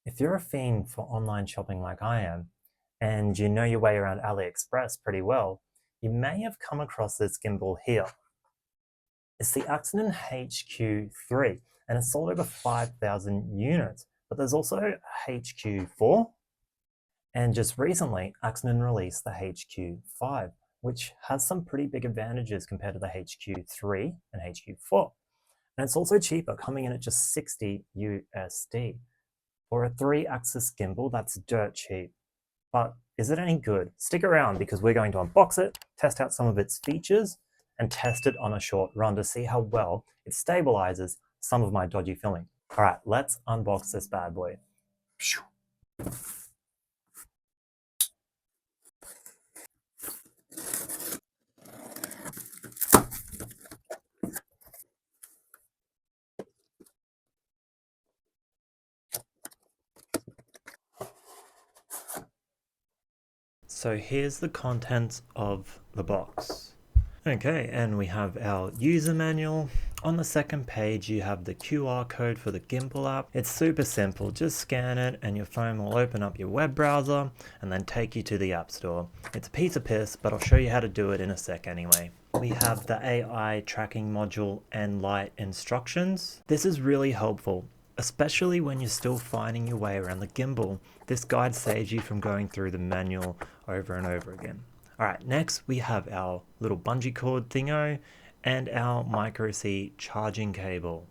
If you're a fiend for online shopping like I am, and you know your way around Aliexpress pretty well, you may have come across this gimbal here. It's the Axnen HQ3, and it's sold over 5,000 units, but there's also HQ4, and just recently, Axnen released the HQ5, which has some pretty big advantages compared to the HQ3 and HQ4. And it's also cheaper, coming in at just 60 USD. For a 3-axis gimbal, that's dirt cheap. But is it any good? Stick around because we're going to unbox it, test out some of its features, and test it on a short run to see how well it stabilizes some of my dodgy filming. All right, let's unbox this bad boy. So here's the contents of the box. Okay, and we have our user manual. On the second page, you have the QR code for the Gimbal app. It's super simple. Just scan it and your phone will open up your web browser and then take you to the App Store. It's a piece of piss, but I'll show you how to do it in a sec anyway. We have the AI tracking module and light instructions. This is really helpful, especially when you're still finding your way around the gimbal. This guide saves you from going through the manual over and over again. Alright, next we have our little bungee cord thingo and our micro C charging cable.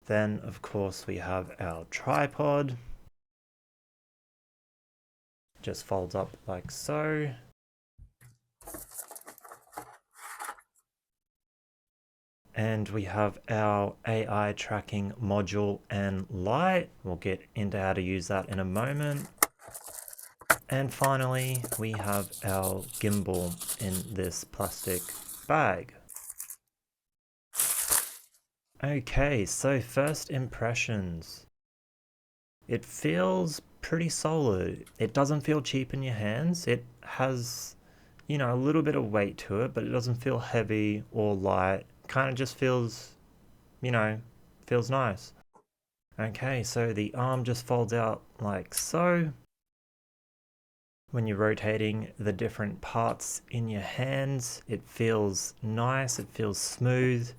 Then of course we have our tripod. Just folds up like so. And we have our AI tracking module and light. We'll get into how to use that in a moment. And finally, we have our gimbal in this plastic bag. Okay, so first impressions. It feels pretty solid. It doesn't feel cheap in your hands. It has, you know, a little bit of weight to it, but it doesn't feel heavy or light. Kind of just feels, you know, feels nice. Okay, so the arm just folds out like so. When you're rotating the different parts in your hands, it feels nice, it feels smooth.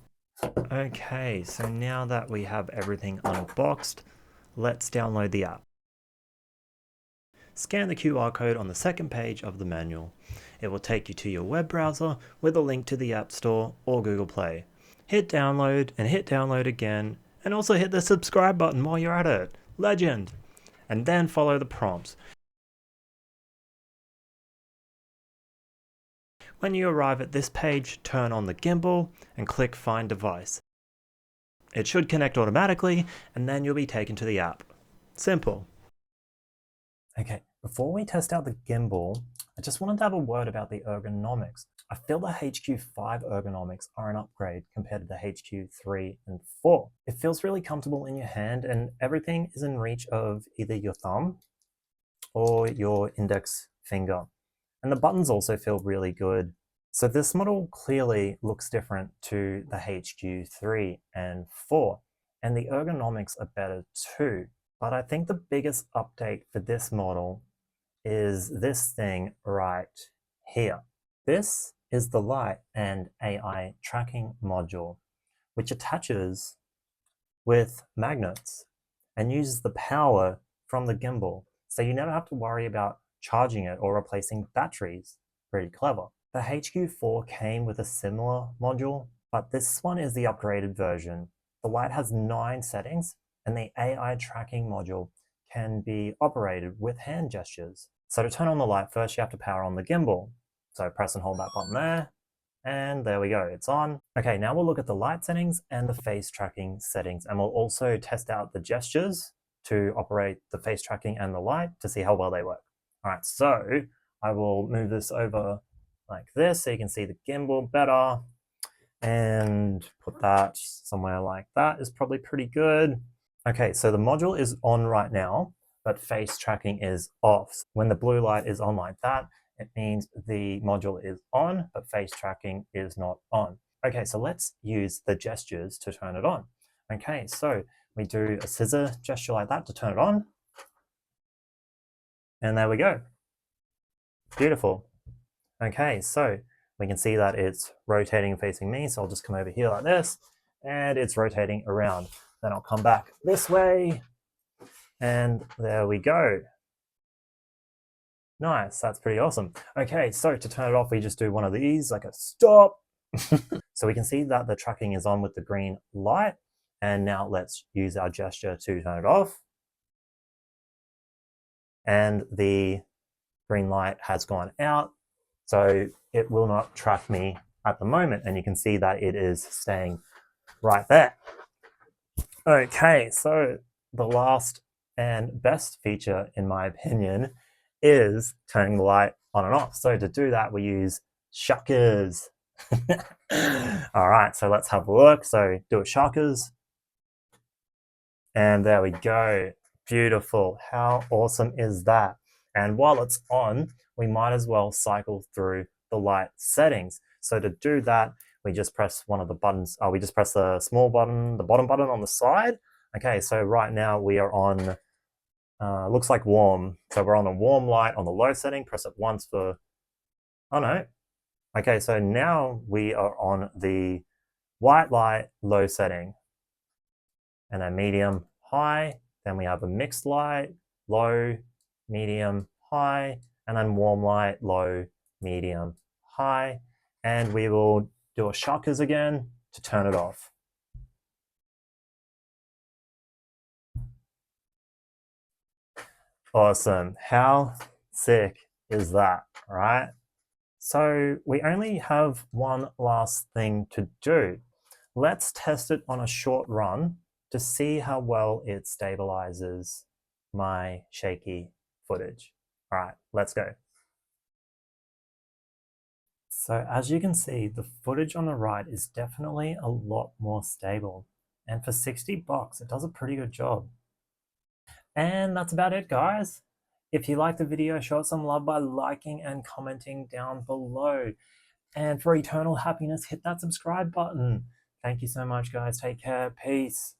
Okay, so now that we have everything unboxed, let's download the app. Scan the QR code on the second page of the manual. It will take you to your web browser with a link to the App Store or Google Play. Hit download and hit download again, and also hit the subscribe button while you're at it. Legend! And then follow the prompts. When you arrive at this page, turn on the gimbal and click Find Device. It should connect automatically, and then you'll be taken to the app. Simple. Okay, before we test out the gimbal, I just wanted to have a word about the ergonomics. I feel the HQ5 ergonomics are an upgrade compared to the HQ3 and 4. It feels really comfortable in your hand, and everything is in reach of either your thumb or your index finger. And the buttons also feel really good. So this model clearly looks different to the HQ3 and 4, and the ergonomics are better too. But I think the biggest update for this model is this thing right here. This is the light and AI tracking module, which attaches with magnets and uses the power from the gimbal. So you never have to worry about charging it or replacing batteries. Pretty clever. The HQ4 came with a similar module, but this one is the upgraded version. The light has 9 settings, and the AI tracking module can be operated with hand gestures. So to turn on the light, first you have to power on the gimbal. So press and hold that button there, and there we go, it's on. Okay, now we'll look at the light settings and the face tracking settings, and we'll also test out the gestures to operate the face tracking and the light to see how well they work. All right, so I will move this over like this so you can see the gimbal better, and put that somewhere like that is probably pretty good. Okay, so the module is on right now, but face tracking is off. When the blue light is on like that, it means the module is on, but face tracking is not on. Okay, so let's use the gestures to turn it on. Okay, so we do a scissor gesture like that to turn it on. And there we go. Beautiful. Okay, so we can see that it's rotating facing me. So I'll just come over here like this, and it's rotating around. Then I'll come back this way, and there we go. Nice, that's pretty awesome. Okay, so to turn it off, we just do one of these, like a stop. So we can see that the tracking is on with the green light. And now let's use our gesture to turn it off. And the green light has gone out. So it will not track me at the moment. And you can see that it is staying right there. Okay, so the last and best feature, in my opinion, is turning the light on and off. So to do that, we use shuckers. All right, so let's have a look. So do a shuckers. And there we go. Beautiful. How awesome is that? And while it's on, we might as well cycle through the light settings. So to do that, we just press one of the buttons. We just press the small button, the bottom button on the side. Okay, so right now we are on, looks like warm. So we're on a warm light on the low setting. Press it once for, oh no. Okay, so now we are on the white light low setting. And then medium, high. Then we have a mixed light, low, medium, high, and then warm light, low, medium, high. And we will do a shuckers again to turn it off. Awesome. How sick is that, right? So we only have one last thing to do. Let's test it on a short run to see how well it stabilizes my shaky footage. All right, let's go. So as you can see, the footage on the right is definitely a lot more stable. And for 60 bucks, it does a pretty good job. And that's about it, guys. If you liked the video, show it some love by liking and commenting down below. And for eternal happiness, hit that subscribe button. Thank you so much, guys. Take care. Peace.